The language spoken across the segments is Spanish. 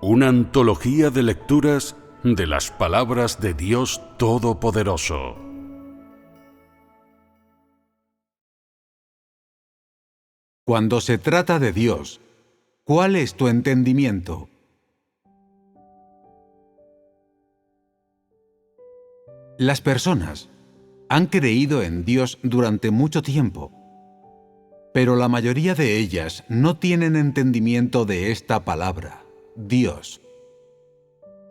Una antología de lecturas de las palabras de Dios Todopoderoso. Cuando se trata de Dios, ¿cuál es tu entendimiento? Las personas han creído en Dios durante mucho tiempo, pero la mayoría de ellas no tienen entendimiento de esta palabra, Dios.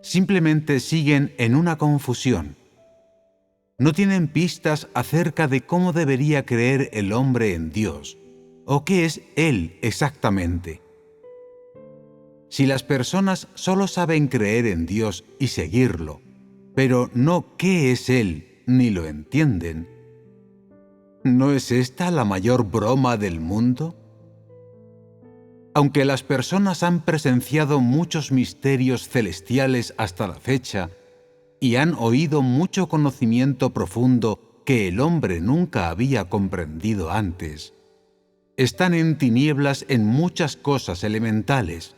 Simplemente siguen en una confusión. No tienen pistas acerca de cómo debería creer el hombre en Dios, o qué es Él exactamente. Si las personas solo saben creer en Dios y seguirlo, pero no qué es Él ni lo entienden, ¿no es esta la mayor broma del mundo? Aunque las personas han presenciado muchos misterios celestiales hasta la fecha y han oído mucho conocimiento profundo que el hombre nunca había comprendido antes, están en tinieblas en muchas cosas elementales,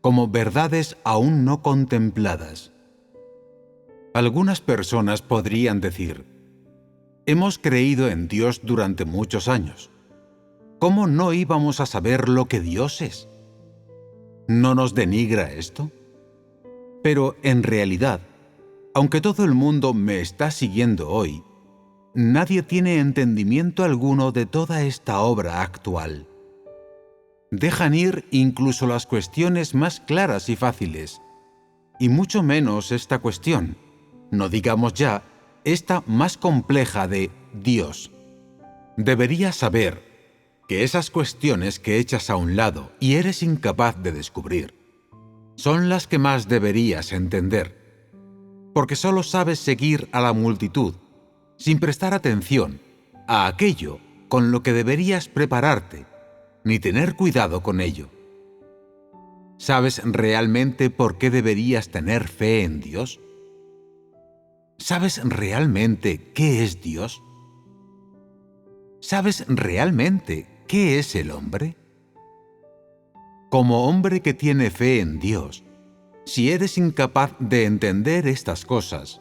como verdades aún no contempladas. Algunas personas podrían decir: hemos creído en Dios durante muchos años. ¿Cómo no íbamos a saber lo que Dios es? ¿No nos denigra esto? Pero en realidad, aunque todo el mundo me está siguiendo hoy, nadie tiene entendimiento alguno de toda esta obra actual. Dejan ir incluso las cuestiones más claras y fáciles, y mucho menos esta cuestión, no digamos ya esta más compleja de Dios. Deberías saber que esas cuestiones que echas a un lado y eres incapaz de descubrir son las que más deberías entender, porque solo sabes seguir a la multitud sin prestar atención a aquello con lo que deberías prepararte, ni tener cuidado con ello. ¿Sabes realmente por qué deberías tener fe en Dios? ¿Sabes realmente qué es Dios? ¿Sabes realmente qué es el hombre? Como hombre que tiene fe en Dios, si eres incapaz de entender estas cosas,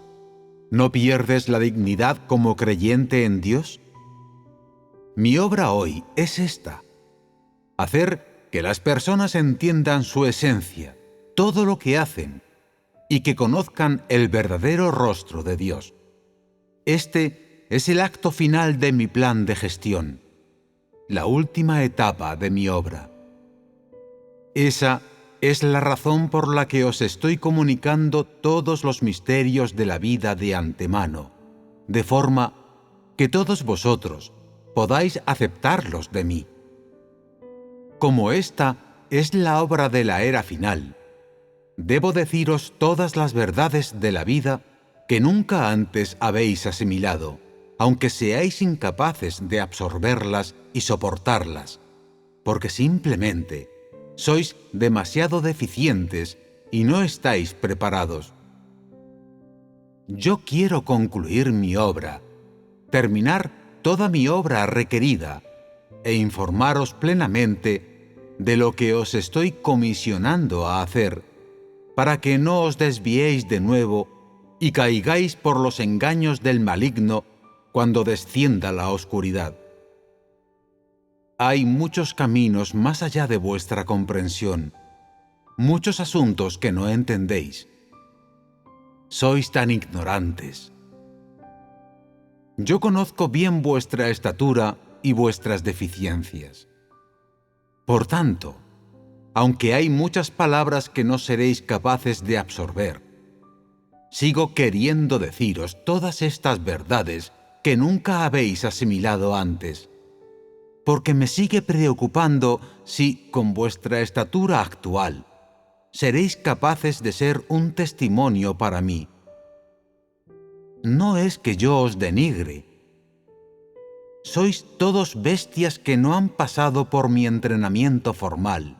¿no pierdes la dignidad como creyente en Dios? Mi obra hoy es esta: hacer que las personas entiendan su esencia, todo lo que hacen, y que conozcan el verdadero rostro de Dios. Este es el acto final de mi plan de gestión, la última etapa de mi obra. Esa es la razón por la que os estoy comunicando todos los misterios de la vida de antemano, de forma que todos vosotros podáis aceptarlos de mí. Como esta es la obra de la era final, debo deciros todas las verdades de la vida que nunca antes habéis asimilado, aunque seáis incapaces de absorberlas y soportarlas, porque simplemente sois demasiado deficientes y no estáis preparados. Yo quiero concluir mi obra, terminar toda mi obra requerida e informaros plenamente de lo que os estoy comisionando a hacer, para que no os desviéis de nuevo y caigáis por los engaños del maligno cuando descienda la oscuridad. Hay muchos caminos más allá de vuestra comprensión, muchos asuntos que no entendéis. Sois tan ignorantes. Yo conozco bien vuestra estatura y vuestras deficiencias. Por tanto, aunque hay muchas palabras que no seréis capaces de absorber, sigo queriendo deciros todas estas verdades que nunca habéis asimilado antes, porque me sigue preocupando si, con vuestra estatura actual, seréis capaces de ser un testimonio para mí. No es que yo os denigre. Sois todos bestias que no han pasado por mi entrenamiento formal,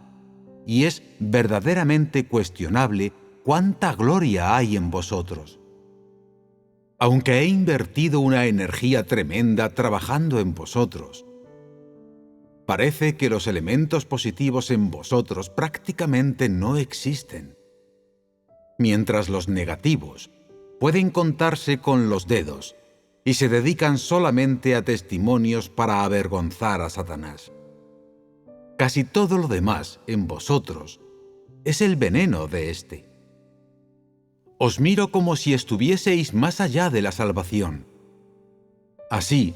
y es verdaderamente cuestionable cuánta gloria hay en vosotros. Aunque he invertido una energía tremenda trabajando en vosotros, parece que los elementos positivos en vosotros prácticamente no existen. mientras los negativos pueden contarse con los dedos y se dedican solamente a testimonios para avergonzar a Satanás. Casi todo lo demás en vosotros es el veneno de éste. Os miro como si estuvieseis más allá de la salvación. Así,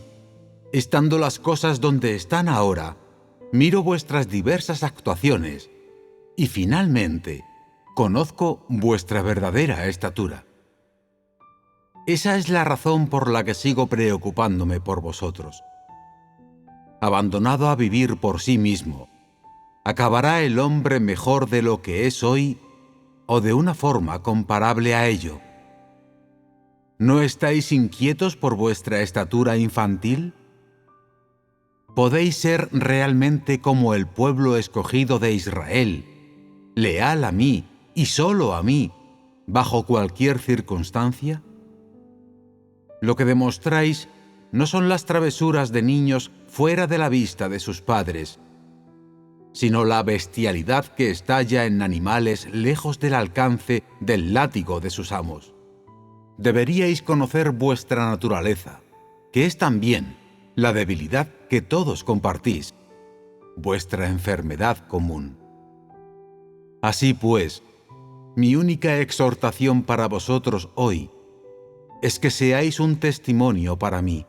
estando las cosas donde están ahora, miro vuestras diversas actuaciones y finalmente conozco vuestra verdadera estatura. Esa es la razón por la que sigo preocupándome por vosotros. Abandonado a vivir por sí mismo, ¿acabará el hombre mejor de lo que es hoy o de una forma comparable a ello? ¿No estáis inquietos por vuestra estatura infantil? ¿Podéis ser realmente como el pueblo escogido de Israel, leal a mí y solo a mí, bajo cualquier circunstancia? Lo que demostráis no son las travesuras de niños fuera de la vista de sus padres, sino la bestialidad que estalla en animales lejos del alcance del látigo de sus amos. Deberíais conocer vuestra naturaleza, que es también la debilidad que todos compartís, vuestra enfermedad común. Así pues, mi única exhortación para vosotros hoy es que seáis un testimonio para mí.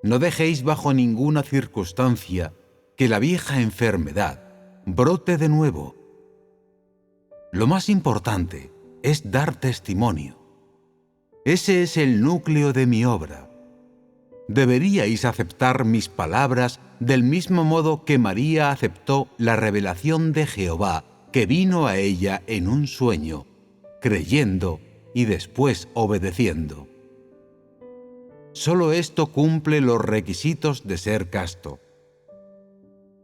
No dejéis bajo ninguna circunstancia que la vieja enfermedad brote de nuevo. Lo más importante es dar testimonio. Ese es el núcleo de mi obra. Deberíais aceptar mis palabras del mismo modo que María aceptó la revelación de Jehová que vino a ella en un sueño, creyendo y después obedeciendo. Solo esto cumple los requisitos de ser casto.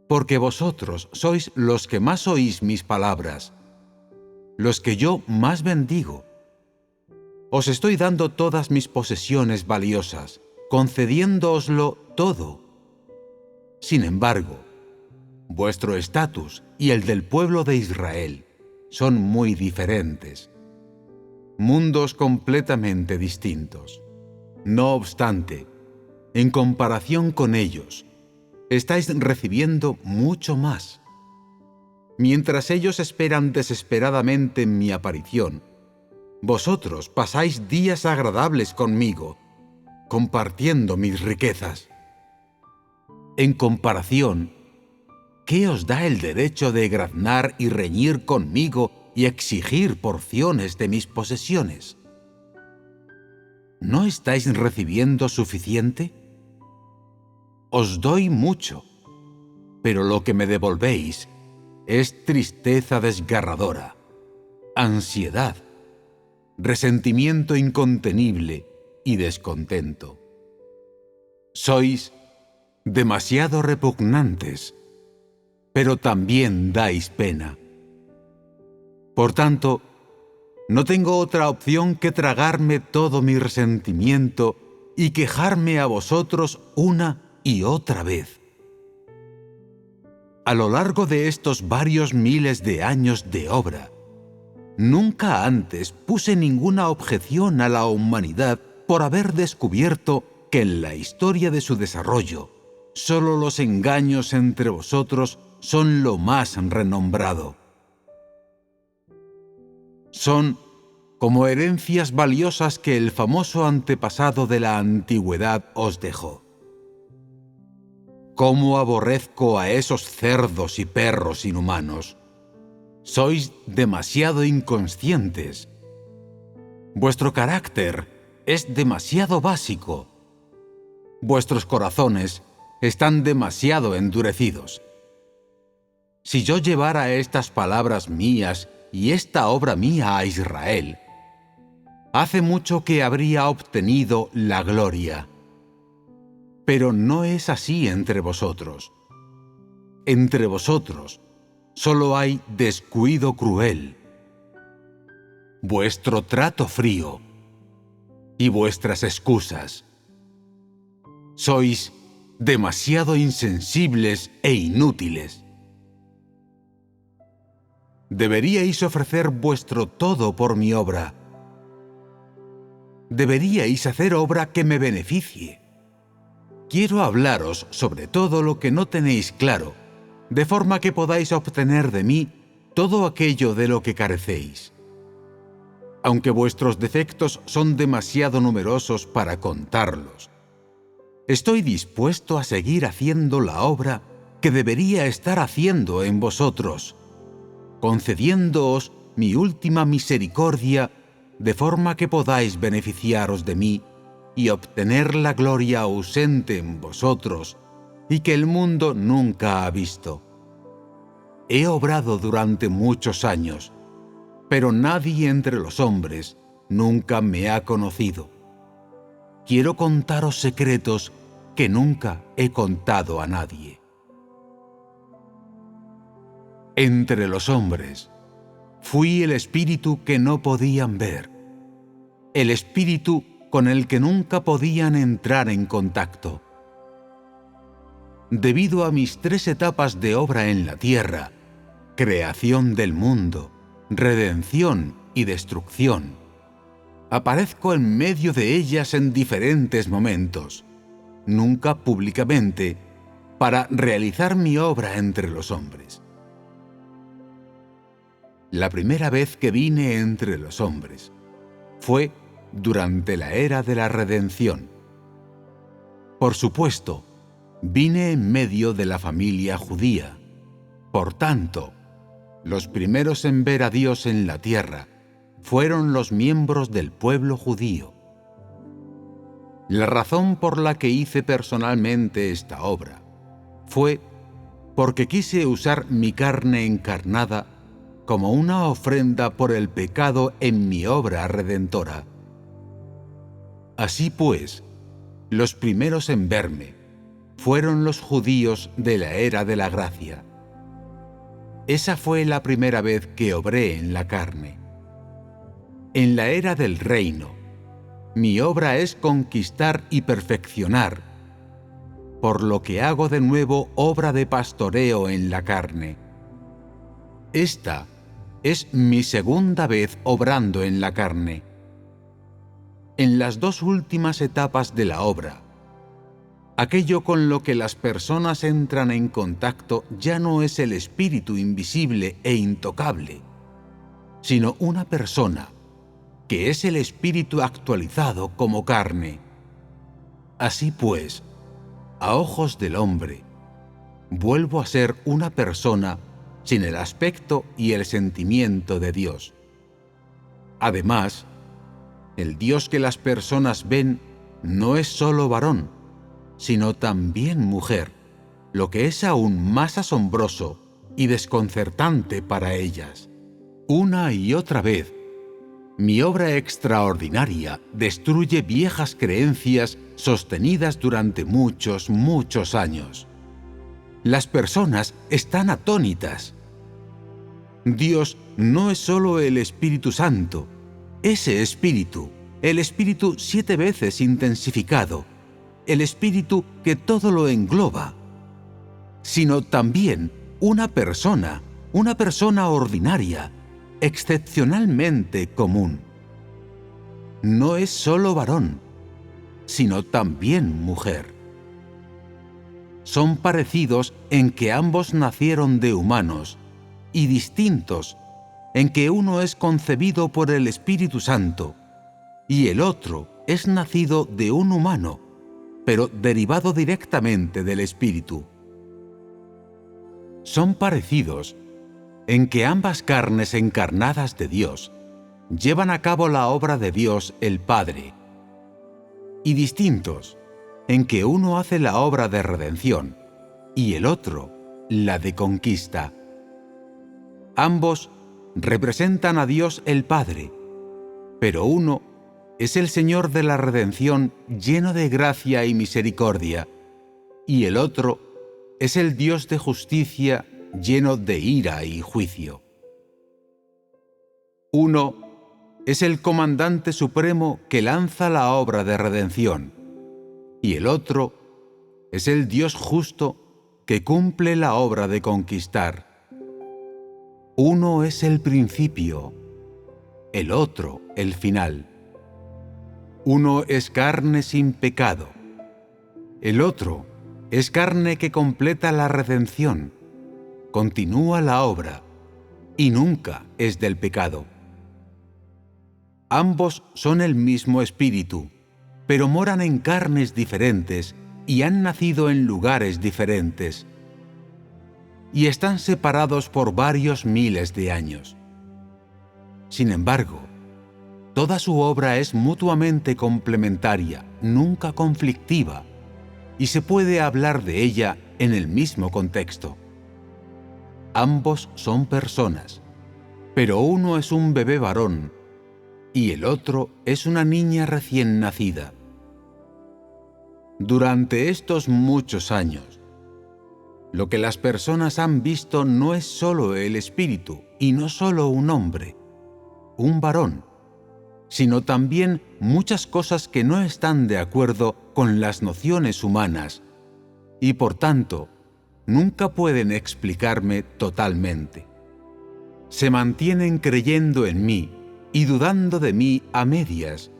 Porque vosotros sois los que más oís mis palabras, los que yo más bendigo. Os estoy dando todas mis posesiones valiosas, concediéndooslo todo. Sin embargo, vuestro estatus y el del pueblo de Israel son muy diferentes. Mundos completamente distintos. No obstante, en comparación con ellos, estáis recibiendo mucho más. Mientras ellos esperan desesperadamente mi aparición, vosotros pasáis días agradables conmigo, compartiendo mis riquezas. En comparación, ¿qué os da el derecho de graznar y reñir conmigo y exigir porciones de mis posesiones? ¿No estáis recibiendo suficiente? Os doy mucho, pero lo que me devolvéis es tristeza desgarradora, ansiedad, resentimiento incontenible y descontento. Sois demasiado repugnantes, pero también dais pena. Por tanto, no tengo otra opción que tragarme todo mi resentimiento y quejarme a vosotros una y otra vez. A lo largo de estos varios miles de años de obra, nunca antes puse ninguna objeción a la humanidad por haber descubierto que en la historia de su desarrollo, solo los engaños entre vosotros son lo más renombrado. Son como herencias valiosas que el famoso antepasado de la antigüedad os dejó. ¿Cómo aborrezco a esos cerdos y perros inhumanos? Sois demasiado inconscientes. Vuestro carácter es demasiado básico. Vuestros corazones están demasiado endurecidos. Si yo llevara estas palabras mías y esta obra mía a Israel, hace mucho que habría obtenido la gloria. Pero no es así entre vosotros. Entre vosotros solo hay descuido cruel, vuestro trato frío y vuestras excusas. Sois demasiado insensibles e inútiles. Deberíais ofrecer vuestro todo por mi obra. Deberíais hacer obra que me beneficie. Quiero hablaros sobre todo lo que no tenéis claro, de forma que podáis obtener de mí todo aquello de lo que carecéis. Aunque vuestros defectos son demasiado numerosos para contarlos, estoy dispuesto a seguir haciendo la obra que debería estar haciendo en vosotros, concediéndoos mi última misericordia, de forma que podáis beneficiaros de mí y obtener la gloria ausente en vosotros y que el mundo nunca ha visto. He obrado durante muchos años, pero nadie entre los hombres nunca me ha conocido. Quiero contaros secretos que nunca he contado a nadie. Entre los hombres, fui el espíritu que no podían ver, el espíritu con el que nunca podían entrar en contacto. Debido a mis 3 etapas de obra en la tierra, creación del mundo, redención y destrucción, aparezco en medio de ellas en diferentes momentos, nunca públicamente, para realizar mi obra entre los hombres. La primera vez que vine entre los hombres fue durante la era de la redención. Por supuesto, vine en medio de la familia judía. Por tanto, los primeros en ver a Dios en la tierra fueron los miembros del pueblo judío. La razón por la que hice personalmente esta obra fue porque quise usar mi carne encarnada como una ofrenda por el pecado en mi obra redentora. Así pues, los primeros en verme fueron los judíos de la era de la gracia. Esa fue la primera vez que obré en la carne. En la era del reino, mi obra es conquistar y perfeccionar, por lo que hago de nuevo obra de pastoreo en la carne. Esta es mi segunda vez obrando en la carne. En las 2 últimas etapas de la obra, aquello con lo que las personas entran en contacto ya no es el espíritu invisible e intocable, sino una persona, que es el espíritu actualizado como carne. Así pues, a ojos del hombre, vuelvo a ser una persona sin el aspecto y el sentimiento de Dios. Además, el Dios que las personas ven no es solo varón, sino también mujer, lo que es aún más asombroso y desconcertante para ellas. Una y otra vez, mi obra extraordinaria destruye viejas creencias sostenidas durante muchos años. Las personas están atónitas. Dios no es solo el Espíritu Santo, ese Espíritu, el Espíritu 7 veces intensificado, el Espíritu que todo lo engloba, sino también una persona ordinaria, excepcionalmente común. No es solo varón, sino también mujer. Son parecidos en que ambos nacieron de humanos, y distintos en que uno es concebido por el Espíritu Santo, y el otro es nacido de un humano, pero derivado directamente del Espíritu. Son parecidos en que ambas carnes encarnadas de Dios llevan a cabo la obra de Dios el Padre, y distintos en que uno hace la obra de redención y el otro la de conquista. Ambos representan a Dios el Padre, pero uno es el Señor de la redención lleno de gracia y misericordia, y el otro es el Dios de justicia lleno de ira y juicio. Uno es el comandante supremo que lanza la obra de redención, y el otro es el Dios justo que cumple la obra de conquistar. Uno es el principio, el otro el final. Uno es carne sin pecado, el otro es carne que completa la redención, continúa la obra y nunca es del pecado. Ambos son el mismo espíritu, pero moran en carnes diferentes y han nacido en lugares diferentes, y están separados por varios miles de años. Sin embargo, toda su obra es mutuamente complementaria, nunca conflictiva, y se puede hablar de ella en el mismo contexto. Ambos son personas, pero uno es un bebé varón y el otro es una niña recién nacida. Durante estos muchos años, lo que las personas han visto no es solo el espíritu y no solo un hombre, un varón, sino también muchas cosas que no están de acuerdo con las nociones humanas y, por tanto, nunca pueden explicarme totalmente. Se mantienen creyendo en mí y dudando de mí a medias,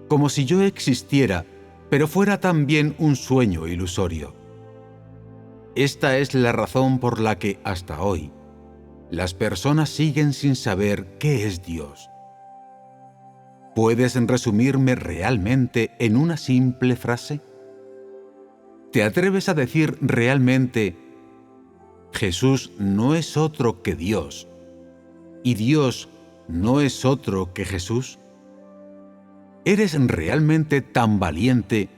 como si yo existiera, pero fuera también un sueño ilusorio. Esta es la razón por la que, hasta hoy, las personas siguen sin saber qué es Dios. ¿Puedes resumirme realmente en una simple frase? ¿Te atreves a decir realmente: Jesús no es otro que Dios, y Dios no es otro que Jesús? ¿Eres realmente tan valiente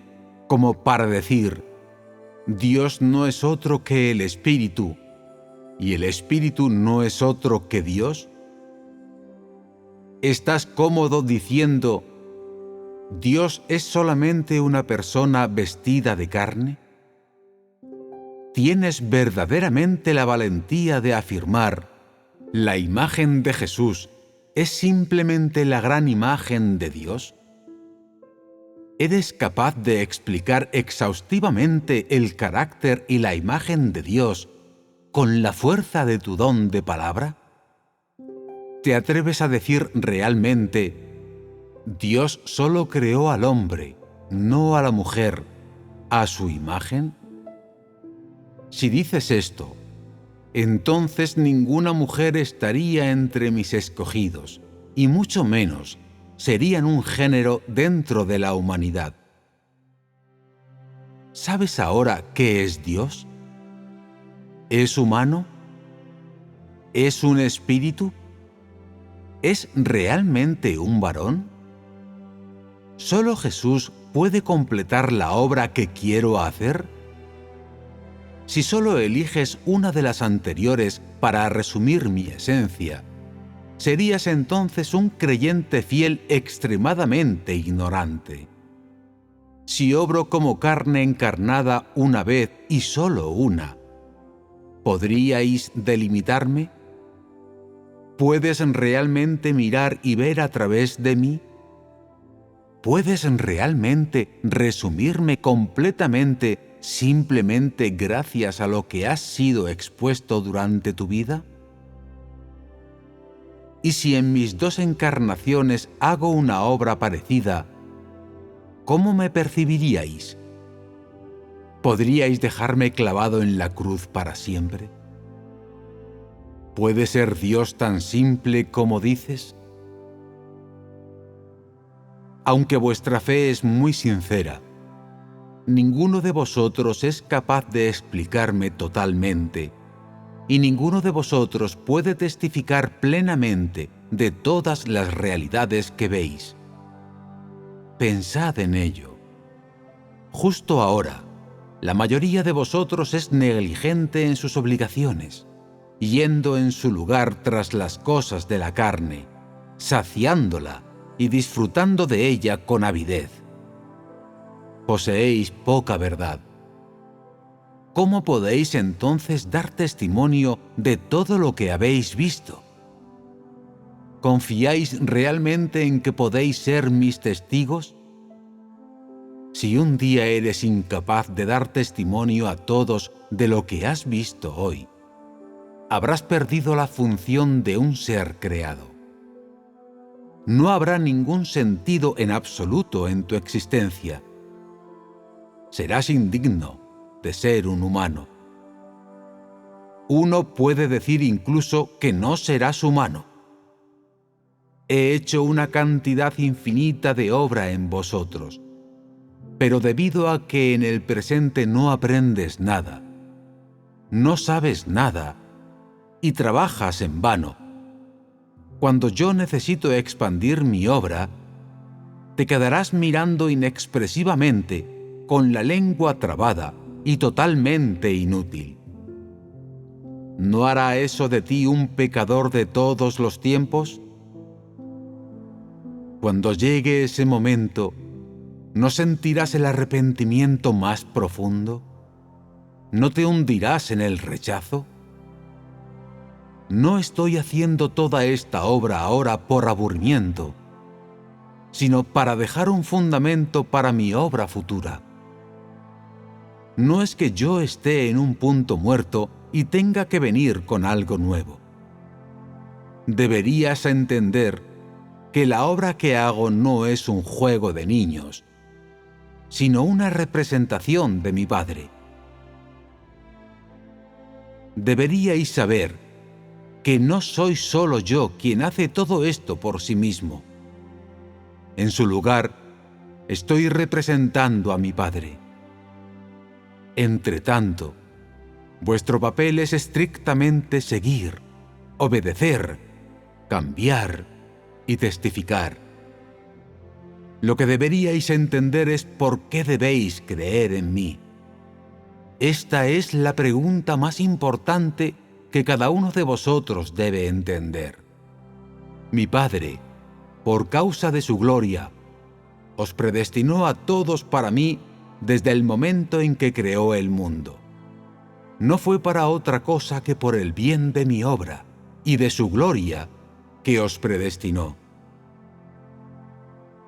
como para decir: Dios no es otro que el Espíritu, y el Espíritu no es otro que Dios? ¿Estás cómodo diciendo: Dios es solamente una persona vestida de carne? ¿Tienes verdaderamente la valentía de afirmar: la imagen de Jesús es simplemente la gran imagen de Dios? ¿Eres capaz de explicar exhaustivamente el carácter y la imagen de Dios con la fuerza de tu don de palabra? ¿Te atreves a decir realmente: Dios solo creó al hombre, no a la mujer, a su imagen? Si dices esto, entonces ninguna mujer estaría entre mis escogidos, y mucho menos serían un género dentro de la humanidad. ¿Sabes ahora qué es Dios? ¿Es humano? ¿Es un espíritu? ¿Es realmente un varón? ¿Solo Jesús puede completar la obra que quiero hacer? Si solo eliges una de las anteriores para resumir mi esencia, serías entonces un creyente fiel extremadamente ignorante. Si obro como carne encarnada una vez y solo una, ¿podríais delimitarme? ¿Puedes realmente mirar y ver a través de mí? ¿Puedes realmente resumirme completamente simplemente gracias a lo que has sido expuesto durante tu vida? Y si en mis dos encarnaciones hago una obra parecida, ¿cómo me percibiríais? ¿Podríais dejarme clavado en la cruz para siempre? ¿Puede ser Dios tan simple como dices? Aunque vuestra fe es muy sincera, ninguno de vosotros es capaz de explicarme totalmente, y ninguno de vosotros puede testificar plenamente de todas las realidades que veis. Pensad en ello. Justo ahora, la mayoría de vosotros es negligente en sus obligaciones, yendo en su lugar tras las cosas de la carne, saciándola y disfrutando de ella con avidez. Poseéis poca verdad. ¿Cómo podéis entonces dar testimonio de todo lo que habéis visto? ¿Confiáis realmente en que podéis ser mis testigos? Si un día eres incapaz de dar testimonio a todos de lo que has visto hoy, habrás perdido la función de un ser creado. No habrá ningún sentido en absoluto en tu existencia. Serás indigno de ser un humano. Uno puede decir incluso que no serás humano. He hecho una cantidad infinita de obra en vosotros, pero debido a que en el presente no aprendes nada, no sabes nada y trabajas en vano, cuando yo necesito expandir mi obra, te quedarás mirando inexpresivamente, con la lengua trabada y totalmente inútil. ¿No hará eso de ti un pecador de todos los tiempos? Cuando llegue ese momento, ¿no sentirás el arrepentimiento más profundo? ¿No te hundirás en el rechazo? No estoy haciendo toda esta obra ahora por aburrimiento, sino para dejar un fundamento para mi obra futura. No es que yo esté en un punto muerto y tenga que venir con algo nuevo. Deberías entender que la obra que hago no es un juego de niños, sino una representación de mi Padre. Deberíais saber que no soy solo yo quien hace todo esto por sí mismo. En su lugar, estoy representando a mi Padre. Entretanto, vuestro papel es estrictamente seguir, obedecer, cambiar y testificar. Lo que deberíais entender es por qué debéis creer en mí. Esta es la pregunta más importante que cada uno de vosotros debe entender. Mi Padre, por causa de su gloria, os predestinó a todos para mí desde el momento en que creó el mundo. No fue para otra cosa que por el bien de mi obra y de su gloria que os predestinó.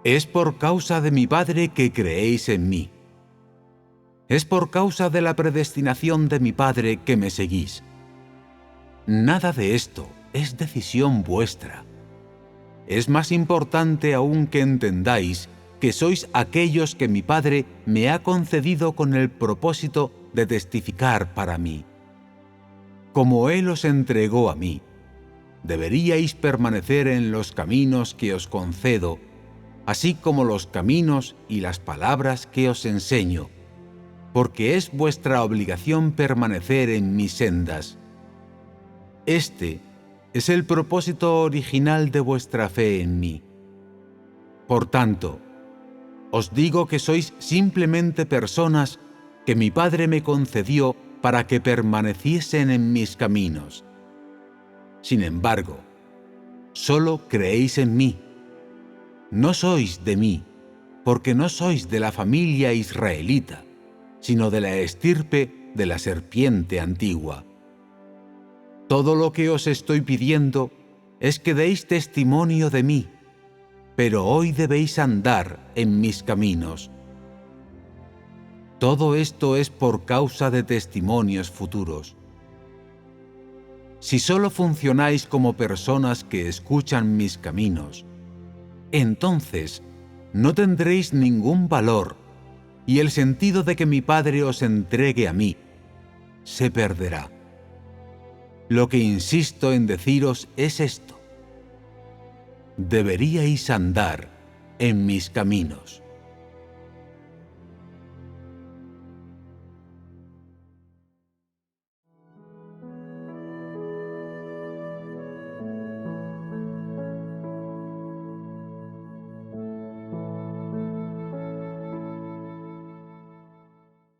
Es por causa de mi Padre que creéis en mí. Es por causa de la predestinación de mi Padre que me seguís. Nada de esto es decisión vuestra. Es más importante aún que entendáis que sois aquellos que mi Padre me ha concedido con el propósito de testificar para mí. Como Él os entregó a mí, deberíais permanecer en los caminos que os concedo, así como los caminos y las palabras que os enseño, porque es vuestra obligación permanecer en mis sendas. Este es el propósito original de vuestra fe en mí. Por tanto, os digo que sois simplemente personas que mi Padre me concedió para que permaneciesen en mis caminos. Sin embargo, solo creéis en mí. No sois de mí, porque no sois de la familia israelita, sino de la estirpe de la serpiente antigua. Todo lo que os estoy pidiendo es que deis testimonio de mí, pero hoy debéis andar en mis caminos. Todo esto es por causa de testimonios futuros. Si solo funcionáis como personas que escuchan mis caminos, entonces no tendréis ningún valor y el sentido de que mi Padre os entregue a mí se perderá. Lo que insisto en deciros es esto: deberíais andar en mis caminos.